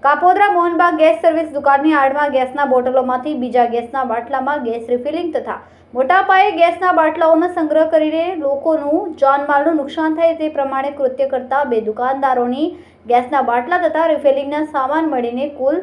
Kapodra Mohanbag gas service દુકાનની આડમાં ગેસના બોટલોમાંથી બીજા ગેસના બાટલામાં ગેસ રિફિલિંગ તથા મોટા પાયે ગેસના બાટલાઓનો સંગ્રહ કરીને લોકોનું જાનમાલનું નુકસાન થાય તે પ્રમાણે કૃત્ય કરતા બે દુકાનદારોની ગેસના બાટલા તથા રિફિલિંગના સામાન મળીને કુલ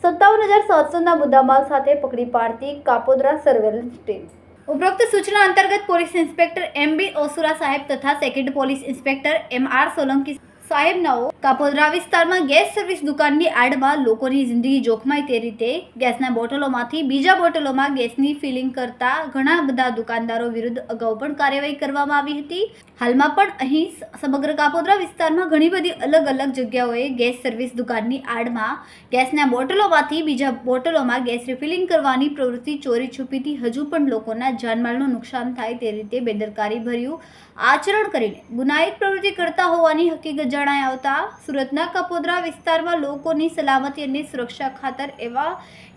57,700ના મુદ્દામાલ સાથે પકડી પાડતી કાપોદ્રા સર્વેલન્સ ટીમ। ઉપરોક્ત સૂચના અંતર્ગત પોલીસ ઇન્સ્પેક્ટર એમ.બી. ઓસુરા સાહેબ તથા second police inspector M R. Solanki સાહેબનાઓ કાપોદ્રા વિસ્તારમાં ગેસ સર્વિસ દુકાનની આડમાં લોકોની જિંદગી જોખમાય તે રીતે ગેસના બોટલોમાંથી બીજા બોટલોમાં ગેસની ફિલિંગ કરતા ઘણા બધા દુકાનદારો વિરુદ્ધ અગાઉ પણ કાર્યવાહી કરવામાં આવી હતી। હાલમાં પણ અહીં સમગ્ર કાપોદ્રા વિસ્તારમાં ઘણી બધી અલગ અલગ જગ્યાઓએ ગેસ સર્વિસ દુકાનની આડમાં ગેસના બોટલોમાંથી બીજા બોટલોમાં ગેસ રિફિલિંગ કરવાની પ્રવૃત્તિ ચોરી છુપીથી હજુ પણ લોકોના જાનમાલનું નુકસાન થાય તે રીતે બેદરકારી ભર્યું આચરણ કરીને ગુનાહિત પ્રવૃત્તિ કરતા હોવાની હકીકત જણાઈ આવતા સુરતના કાપોદ્રા વિસ્તારમાં લોકોની સલામતી અને સુરક્ષા ખાતર એવા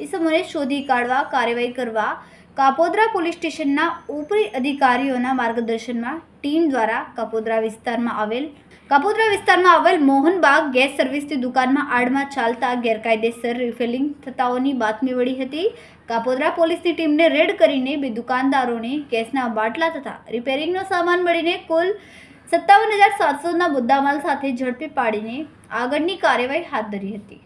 ઇસમોને શોધી કાઢવા કાર્યવાહી કરવા કાપોદ્રા પોલીસ સ્ટેશનના ઉપરી અધિકારીઓના માર્ગદર્શનમાં ટીમ દ્વારા કાપોદ્રા વિસ્તારમાં આવેલ મોહનબાગ ગેસ સર્વિસની દુકાનમાં આડમાં ચાલતા ગેરકાયદેસર રિફિલિંગ થતાઓની બાતમી મળી હતી। કાપોદ્રા પોલીસની ટીમને રેડ કરીને બે દુકાનદારોને ગેસના બાટલા તથા રિપેરિંગનો સામાન મળીને કુલ 57,700ના મુદ્દામાલ સાથે ઝડપી પાડીને આગળની કાર્યવાહી હાથ ધરી હતી।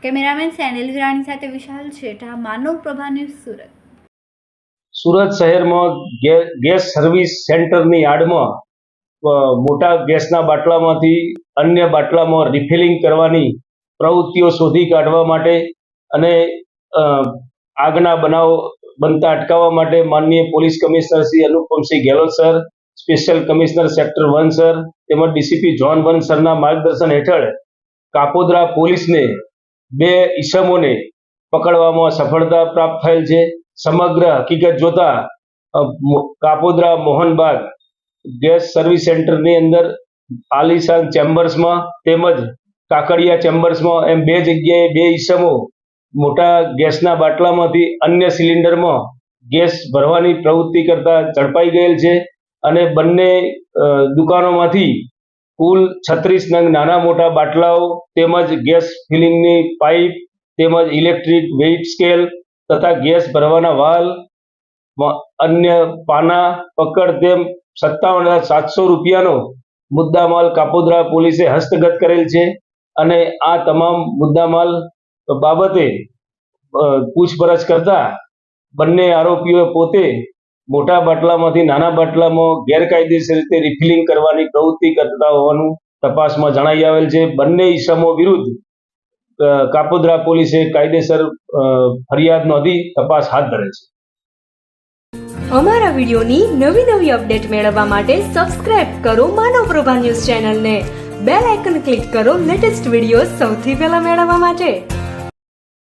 કેમેરામેન સેનિલ વિરાણી સાથે વિશાલ શેઠા, માનવ પ્રભા ન્યૂઝ, સુરત। સુરત શહેરમાં ગેસ સર્વિસ સેન્ટરની આડમાં મોટા ગેસના બાટલામાંથી અન્ય બાટલામાં રિફિલિંગ કરવાની પ્રવૃત્તિઓ શોધી કાઢવા માટે અને આગના બનાવ બનતા અટકાવવા માટે માનનીય police commissioner Shri Anupamsinh Gehlot sir, special commissioner sector 1 sir તેમજ ડીસીપી ઝોન 1 સરના માર્ગદર્શન હેઠળ કાપોદ્રા પોલીસને બે ઈસમોને પકડવામાં સફળતા પ્રાપ્ત થયેલ છે। સમગ્ર હકીકત જોતા કાપોદ્રા મોહનબાગ ગેસ સર્વિસ સેન્ટરની અંદર આલીશાન ચેમ્બર્સમાં તેમજ કાકડિયા ચેમ્બર્સમાં એમ બે જગ્યાએ બે ઈસમો મોટા ગેસના બાટલામાંથી અન્ય સિલિન્ડરમાં ગેસ ભરવાની પ્રવૃત્તિ કરતા ઝડપાઈ ગયેલ છે અને બંને દુકાનોમાંથી કુલ 36 નંગ નાના મોટા બાટલાઓ તેમજ ગેસ ફિલિંગની પાઇપ તેમજ ઇલેક્ટ્રિક વેઇટ સ્કેલ તથા ગેસ ભરવાના વાલ અન્ય પાના પકડ તેમ 57,700 રૂપિયાનો મુદ્દામાલ કાપોદ્રા પોલીસે હસ્તગત કરેલ છે અને આ તમામ મુદ્દામાલ બાબતે પૂછપરછ કરતા બંને આરોપીઓ પોતે મોટા બાટલામાંથી નાના બાટલામાં ગેરકાયદેસર રીતે રિફિલિંગ કરવાની પ્રવૃત્તિ કરતા હોવાનું તપાસમાં જણાઈ આવેલ છે। બંને ઈસમો વિરુદ્ધ કાપોદ્રા પોલીસે કાયદેસર ફરિયાદ નોંધી તપાસ હાથ ધરેલ છે। અમારા વિડિયોની નવી અપડેટ મેળવવા માટે સબસ્ક્રાઇબ કરો માનવ પ્રભા ન્યૂઝ ચેનલને, બેલ આઇકન ક્લિક કરો લેટેસ્ટ વિડિયો સૌથી પહેલા મેળવવા માટે।